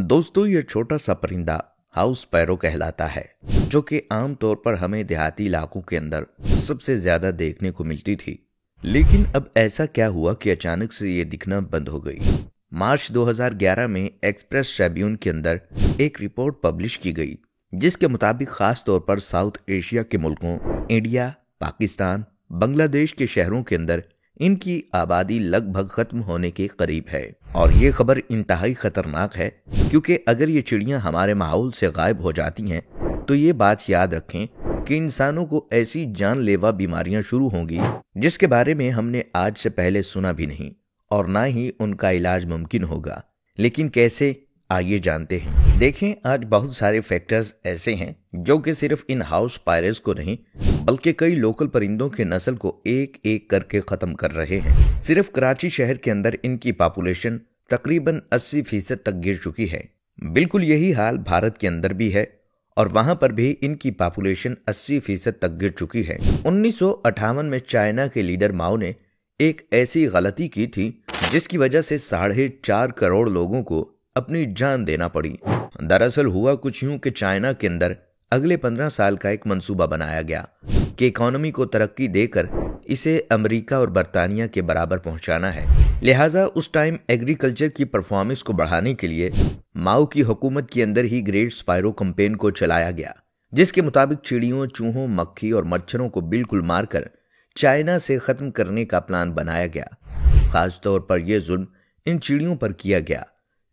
दोस्तों, ये छोटा सा परिंदा हाउस स्पैरो कहलाता है, जो कि आमतौर पर हमें देहाती इलाकों के अंदर सबसे ज्यादा देखने को मिलती थी। लेकिन अब ऐसा क्या हुआ कि अचानक से ये दिखना बंद हो गई। मार्च 2011 में एक्सप्रेस ट्रिब्यून के अंदर एक रिपोर्ट पब्लिश की गई, जिसके मुताबिक खास तौर पर साउथ एशिया के मुल्कों इंडिया, पाकिस्तान, बांग्लादेश के शहरों के अंदर इनकी आबादी लगभग खत्म होने के करीब है। और ये खबर इंतहाई खतरनाक है, क्योंकि अगर ये चिड़ियां हमारे माहौल से गायब हो जाती हैं तो ये बात याद रखें कि इंसानों को ऐसी जानलेवा बीमारियां शुरू होंगी जिसके बारे में हमने आज से पहले सुना भी नहीं, और ना ही उनका इलाज मुमकिन होगा। लेकिन कैसे, आइए जानते हैं। देखें, आज बहुत सारे फैक्टर्स ऐसे हैं जो कि सिर्फ इन हाउस स्पाइरोज को नहीं बल्कि कई लोकल परिंदों के नस्ल को एक एक करके खत्म कर रहे हैं। सिर्फ कराची शहर के अंदर इनकी पॉपुलेशन तकरीबन 80% तक गिर चुकी है। बिल्कुल यही हाल भारत के अंदर भी है, और वहां पर भी इनकी पॉपुलेशन 80% तक गिर चुकी है। 1958 में चाइना के लीडर माओ ने एक ऐसी गलती की थी जिसकी वजह से 4.5 करोड़ लोगों को अपनी जान देना पड़ी। दरअसल हुआ कुछ यूं कि चाइना के अंदर अगले 15 साल का एक मंसूबा बनाया गया कि इकोनॉमी को तरक्की देकर इसे अमेरिका और बरतानिया के बराबर पहुंचाना है। लिहाजा उस टाइम एग्रीकल्चर की परफॉर्मेंस को बढ़ाने के लिए माओ की हुकूमत के अंदर ही ग्रेट स्पाइरो कैंपेन को चलाया गया, जिसके मुताबिक चिड़ियों, चूहों, मक्खी और मच्छरों को बिल्कुल मारकर चाइना से खत्म करने का प्लान बनाया गया। खास तौर पर यह जुल्म इन चिड़ियों पर किया गया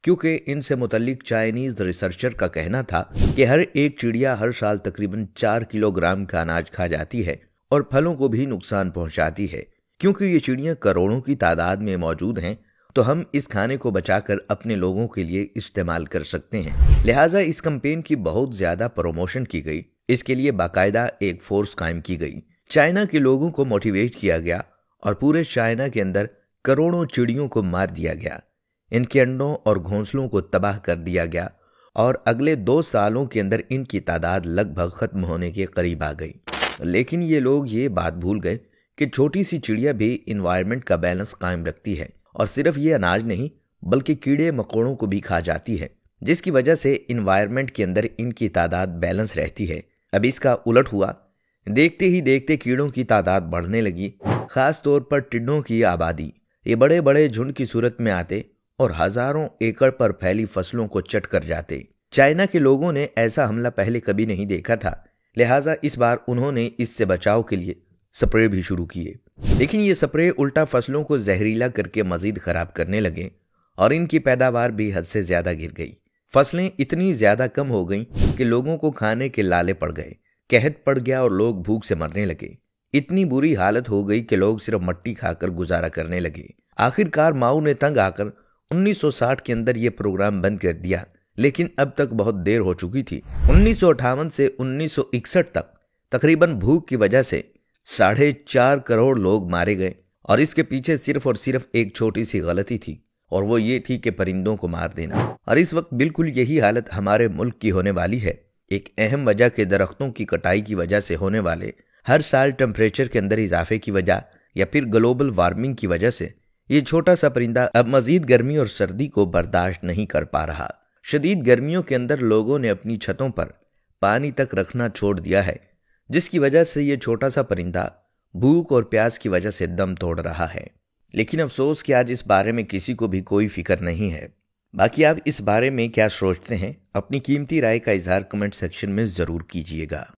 क्योंकि इनसे मुतल्लिक चाइनीज रिसर्चर का कहना था कि हर एक चिड़िया हर साल तकरीबन 4 किलोग्राम का अनाज खा जाती है और फलों को भी नुकसान पहुंचाती है। क्योंकि ये चिड़ियां करोड़ों की तादाद में मौजूद हैं, तो हम इस खाने को बचाकर अपने लोगों के लिए इस्तेमाल कर सकते हैं। लिहाजा इस कैंपेन की बहुत ज्यादा प्रमोशन की गई। इसके लिए बाकायदा एक फोर्स कायम की गई। चाइना के लोगों को मोटिवेट किया गया और पूरे चाइना के अंदर करोड़ों चिड़ियों को मार दिया गया। इनके अंडों और घोंसलों को तबाह कर दिया गया और अगले 2 सालों के अंदर इनकी तादाद लगभग खत्म होने के करीब आ गई। लेकिन ये लोग ये बात भूल गए कि छोटी सी चिड़िया भी इन्वायरमेंट का बैलेंस कायम रखती है, और सिर्फ ये अनाज नहीं बल्कि कीड़े मकोड़ों को भी खा जाती है, जिसकी वजह से इन्वायरमेंट के अंदर इनकी तादाद बैलेंस रहती है। अब इसका उलट हुआ। देखते ही देखते कीड़ों की तादाद बढ़ने लगी। खास तौर पर टिड्डों की आबादी ये बड़े बड़े झुंड की सूरत में आते और हजारों एकड़ पर फैली फसलों को चट कर जाते। चाइना के लोगों ने ऐसा हमला पहले कभी नहीं देखा था, लिहाजा इस बार उन्होंने इससे बचाव के लिए स्प्रे भी शुरू किए। लेकिन ये स्प्रे उल्टा फसलों को जहरीला करके मजीद खराब करने लगे और इनकी पैदावार भी हद से ज्यादा गिर गई। फसलें इतनी ज्यादा कम हो गईं कि लोगों को खाने के लाले पड़ गए, कहत पड़ गया और लोग भूख से मरने लगे। इतनी बुरी हालत हो गई कि लोग सिर्फ मट्टी खाकर गुजारा करने लगे। आखिरकार माओ ने तंग आकर 1960 के अंदर यह प्रोग्राम बंद कर दिया, लेकिन अब तक बहुत देर हो चुकी थी। 1958 से 1961 तक तकरीबन भूख की वजह से 4.5 करोड़ लोग मारे गए, और इसके पीछे सिर्फ और सिर्फ एक छोटी सी गलती थी, और वो ये थी कि परिंदों को मार देना। और इस वक्त बिल्कुल यही हालत हमारे मुल्क की होने वाली है। एक अहम वजह के दरख्तों की कटाई की वजह से होने वाले हर साल टेम्परेचर के अंदर इजाफे की वजह या फिर ग्लोबल वार्मिंग की वजह से ये छोटा सा परिंदा अब मजीद गर्मी और सर्दी को बर्दाश्त नहीं कर पा रहा। शदीद गर्मियों के अंदर लोगों ने अपनी छतों पर पानी तक रखना छोड़ दिया है, जिसकी वजह से ये छोटा सा परिंदा भूख और प्यास की वजह से दम तोड़ रहा है। लेकिन अफसोस कि आज इस बारे में किसी को भी कोई फिक्र नहीं है। बाकी आप इस बारे में क्या सोचते हैं? अपनी कीमती राय का इजहार कमेंट सेक्शन में जरूर कीजिएगा।